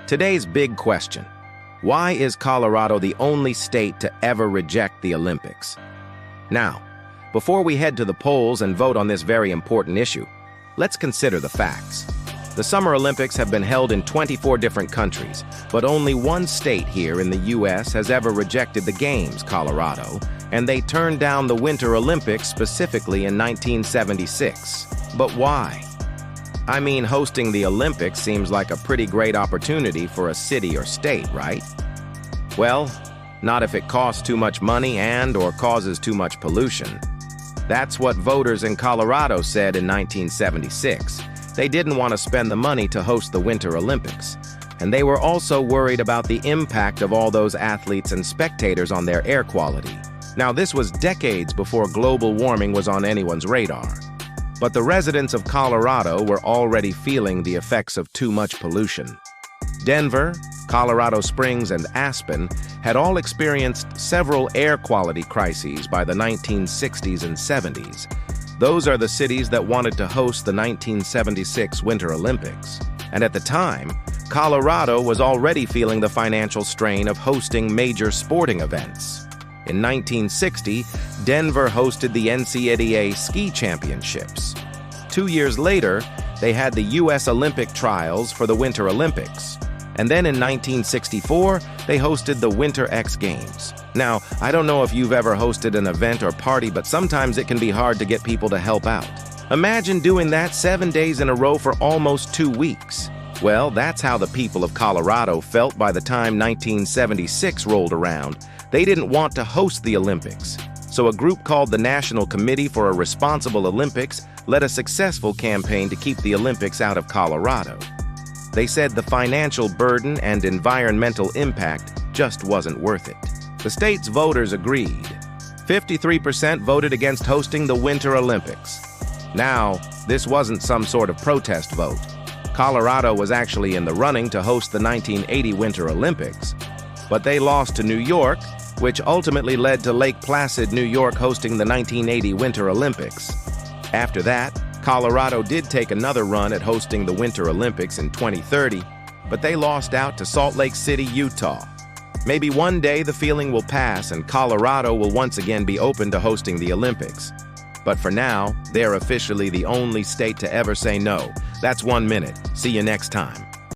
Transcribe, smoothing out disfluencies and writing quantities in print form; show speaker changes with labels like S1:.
S1: Today's big question: why is Colorado the only state to ever reject the Olympics? Now, before we head to the polls and vote on this very important issue, let's consider the facts. The Summer Olympics have been held in 24 different countries, but only one state here in the U.S. has ever rejected the Games, Colorado, and they turned down the Winter Olympics specifically in 1976. But why? I mean, hosting the Olympics seems like a pretty great opportunity for a city or state, right? Well, not if it costs too much money and/or causes too much pollution. That's what voters in Colorado said in 1976. They didn't want to spend the money to host the Winter Olympics. And they were also worried about the impact of all those athletes and spectators on their air quality. Now, this was decades before global warming was on anyone's radar. But the residents of Colorado were already feeling the effects of too much pollution. Denver, Colorado Springs, and Aspen had all experienced several air quality crises by the 1960s and 70s. Those are the cities that wanted to host the 1976 Winter Olympics. And at the time, Colorado was already feeling the financial strain of hosting major sporting events. In 1960, Denver hosted the NCAA Ski Championships. 2 years later, they had the U.S. Olympic trials for the Winter Olympics. And then in 1964, they hosted the Winter X Games. Now, I don't know if you've ever hosted an event or party, but sometimes it can be hard to get people to help out. Imagine doing that 7 days in a row for almost 2 weeks. Well, that's how the people of Colorado felt by the time 1976 rolled around. They didn't want to host the Olympics. So a group called the National Committee for a Responsible Olympics led a successful campaign to keep the Olympics out of Colorado. They said the financial burden and environmental impact just wasn't worth it. The state's voters agreed. 53% voted against hosting the Winter Olympics. Now, this wasn't some sort of protest vote. Colorado was actually in the running to host the 1980 Winter Olympics, but they lost to New York, which ultimately led to Lake Placid, New York hosting the 1980 Winter Olympics. After that, Colorado did take another run at hosting the Winter Olympics in 2030, but they lost out to Salt Lake City, Utah. Maybe one day the feeling will pass and Colorado will once again be open to hosting the Olympics. But for now, they're officially the only state to ever say no. That's 1 minute. See you next time.